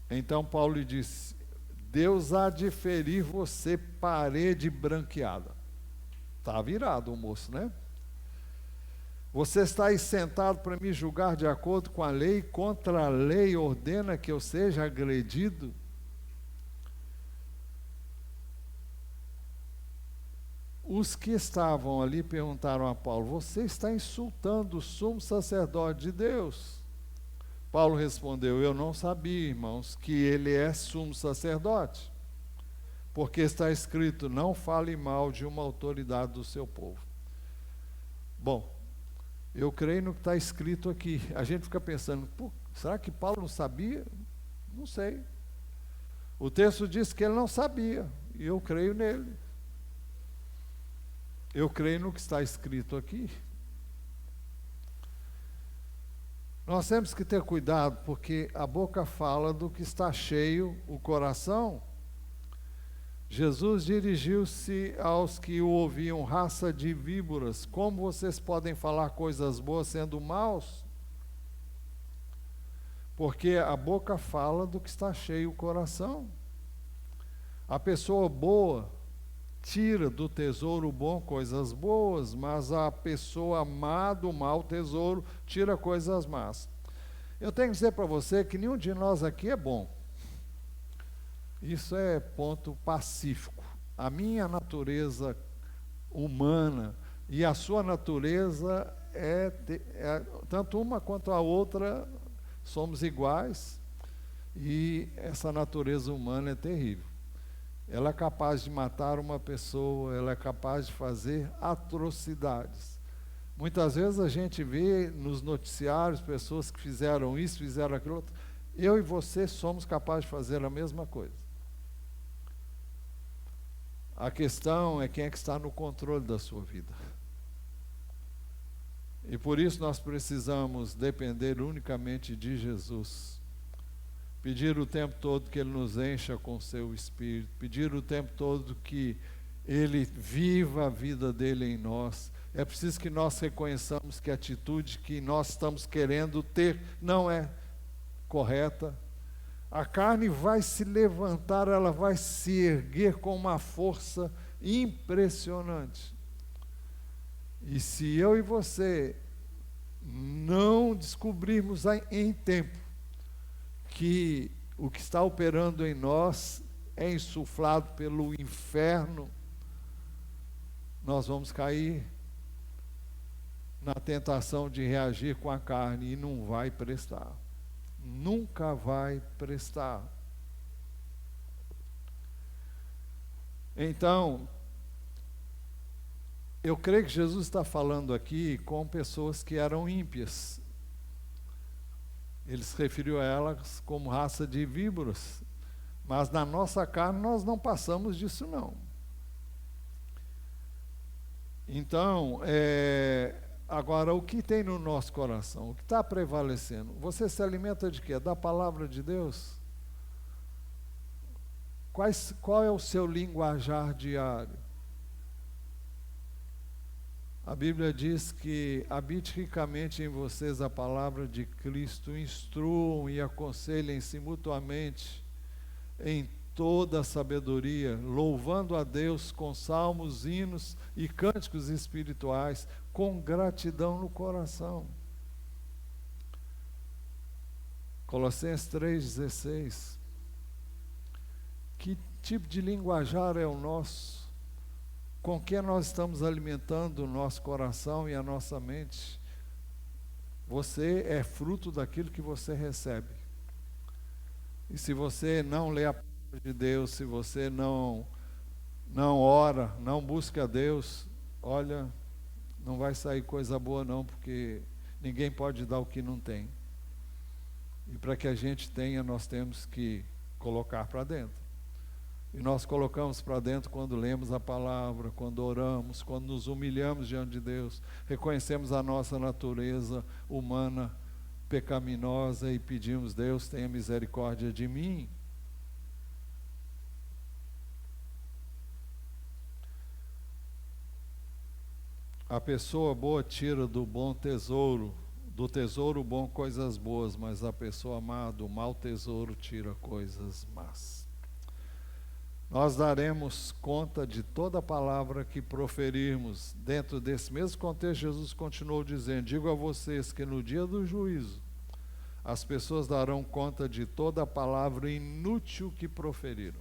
Então Paulo lhe disse: Deus há de ferir você, parede branqueada. Está virado o moço, né? Você está aí sentado para me julgar de acordo com a lei, contra a lei ordena que eu seja agredido? Os que estavam ali perguntaram a Paulo: você está insultando o sumo sacerdote de Deus? Paulo respondeu: eu não sabia, irmãos, que ele é sumo sacerdote, porque está escrito: não fale mal de uma autoridade do seu povo. Bom, eu creio no que está escrito aqui. A gente fica pensando: será que Paulo não sabia? Não sei. O texto diz que ele não sabia, e eu creio nele. Eu creio no que está escrito aqui. Nós temos que ter cuidado, porque a boca fala do que está cheio o coração. Jesus dirigiu-se aos que o ouviam: raça de víboras, como vocês podem falar coisas boas sendo maus? Porque a boca fala do que está cheio o coração. A pessoa boa tira do tesouro bom coisas boas, mas a pessoa má do mau tesouro tira coisas más. Eu tenho que dizer para você que nenhum de nós aqui é bom. Isso é ponto pacífico. A minha natureza humana e a sua natureza tanto uma quanto a outra, somos iguais, e essa natureza humana é terrível. Ela é capaz de matar uma pessoa, ela é capaz de fazer atrocidades. Muitas vezes a gente vê nos noticiários pessoas que fizeram isso, fizeram aquilo outro. Eu e você somos capazes de fazer a mesma coisa. A questão é quem é que está no controle da sua vida. E por isso nós precisamos depender unicamente de Jesus. pedir o tempo todo que Ele nos encha com seu Espírito, pedir o tempo todo que Ele viva a vida dEle em nós. É preciso que nós reconheçamos que a atitude que nós estamos querendo ter não é correta. A carne vai se levantar, ela vai se erguer com uma força impressionante. E se eu e você não descobrirmos em tempo que o que está operando em nós é insuflado pelo inferno, nós vamos cair na tentação de reagir com a carne e não vai prestar. Nunca vai prestar. Então, eu creio que Jesus está falando aqui com pessoas que eram ímpias. Ele se referiu a elas como raça de víboras. Mas na nossa carne nós não passamos disso não. Então, agora o que tem no nosso coração? O que está prevalecendo? Você se alimenta de quê? Da palavra de Deus? Qual é o seu linguajar diário? A Bíblia diz que habite ricamente em vocês a palavra de Cristo, instruam e aconselhem-se mutuamente em toda a sabedoria, louvando a Deus com salmos, hinos e cânticos espirituais, com gratidão no coração. Colossenses 3,16. Que tipo de linguajar é o nosso? Com que nós estamos alimentando o nosso coração e a nossa mente? Você é fruto daquilo que você recebe. E se você não lê a palavra de Deus, se você não ora, não busca a Deus, olha, não vai sair coisa boa não, porque ninguém pode dar o que não tem. E para que a gente tenha, nós temos que colocar para dentro. E nós colocamos para dentro quando lemos a palavra, quando oramos, quando nos humilhamos diante de Deus, reconhecemos a nossa natureza humana pecaminosa e pedimos: Deus, tenha misericórdia de mim. A pessoa boa tira do tesouro bom coisas boas, mas a pessoa má do mau tesouro tira coisas más. Nós daremos conta de toda palavra que proferirmos. Dentro desse mesmo contexto, Jesus continuou dizendo: digo a vocês que no dia do juízo, as pessoas darão conta de toda palavra inútil que proferiram.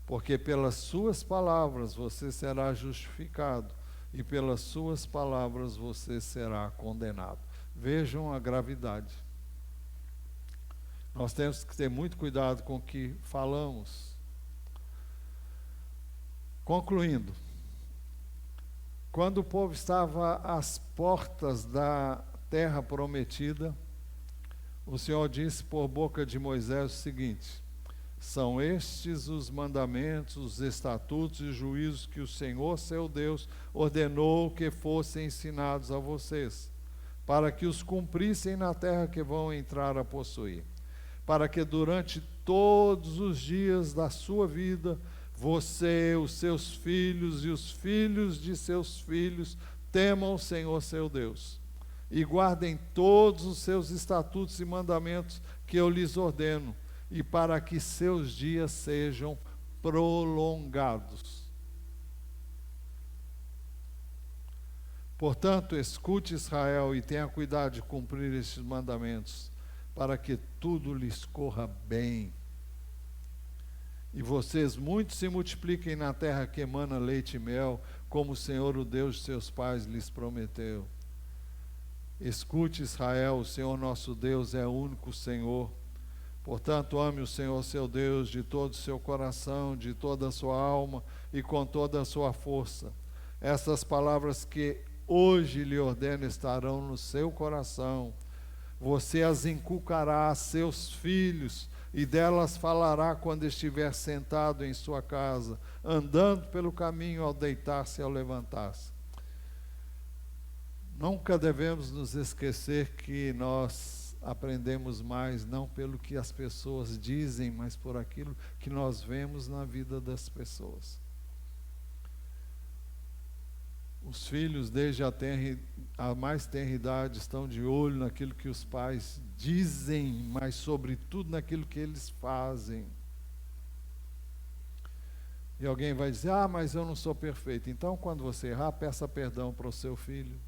Porque pelas suas palavras você será justificado, e pelas suas palavras você será condenado. Vejam a gravidade. Nós temos que ter muito cuidado com o que falamos. Concluindo, quando o povo estava às portas da terra prometida, o Senhor disse por boca de Moisés o seguinte: são estes os mandamentos, os estatutos e juízos que o Senhor, seu Deus, ordenou que fossem ensinados a vocês, para que os cumprissem na terra que vão entrar a possuir, para que durante todos os dias da sua vida, você, os seus filhos e os filhos de seus filhos temam o Senhor seu Deus e guardem todos os seus estatutos e mandamentos que eu lhes ordeno, e para que seus dias sejam prolongados. Portanto, escute Israel e tenha cuidado de cumprir estes mandamentos, para que tudo lhes corra bem. E vocês muito se multipliquem na terra que emana leite e mel, como o Senhor, o Deus de seus pais, lhes prometeu. Escute Israel, o Senhor nosso Deus é o único Senhor. Portanto, ame o Senhor seu Deus de todo o seu coração, de toda a sua alma e com toda a sua força. Essas palavras que hoje lhe ordeno estarão no seu coração. Você as inculcará a seus filhos, e delas falará quando estiver sentado em sua casa, andando pelo caminho, ao deitar-se e ao levantar-se. Nunca devemos nos esquecer que nós aprendemos mais não pelo que as pessoas dizem, mas por aquilo que nós vemos na vida das pessoas. Os filhos, desde a mais tenra idade, estão de olho naquilo que os pais dizem, mas sobretudo naquilo que eles fazem. E alguém vai dizer, mas eu não sou perfeito. Então, quando você errar, peça perdão para o seu filho.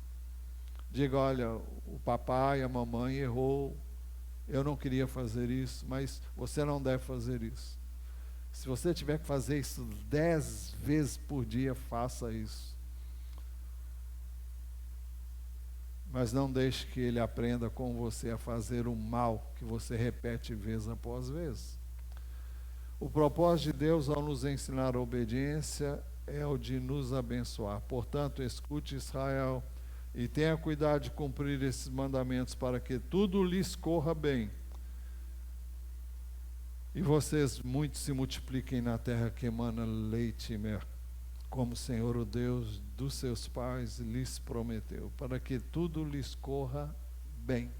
Diga, olha, o papai, a mamãe errou, eu não queria fazer isso, mas você não deve fazer isso. Se você tiver que fazer isso 10 vezes por dia, faça isso. Mas não deixe que ele aprenda com você a fazer o mal que você repete vez após vez. O propósito de Deus ao nos ensinar a obediência é o de nos abençoar. Portanto, escute, Israel, e tenha cuidado de cumprir esses mandamentos para que tudo lhes corra bem. E vocês muito se multipliquem na terra que emana leite e mel, como o Senhor, o Deus dos seus pais, lhes prometeu, para que tudo lhes corra bem.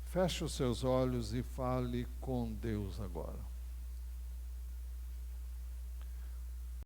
Feche os seus olhos e fale com Deus agora.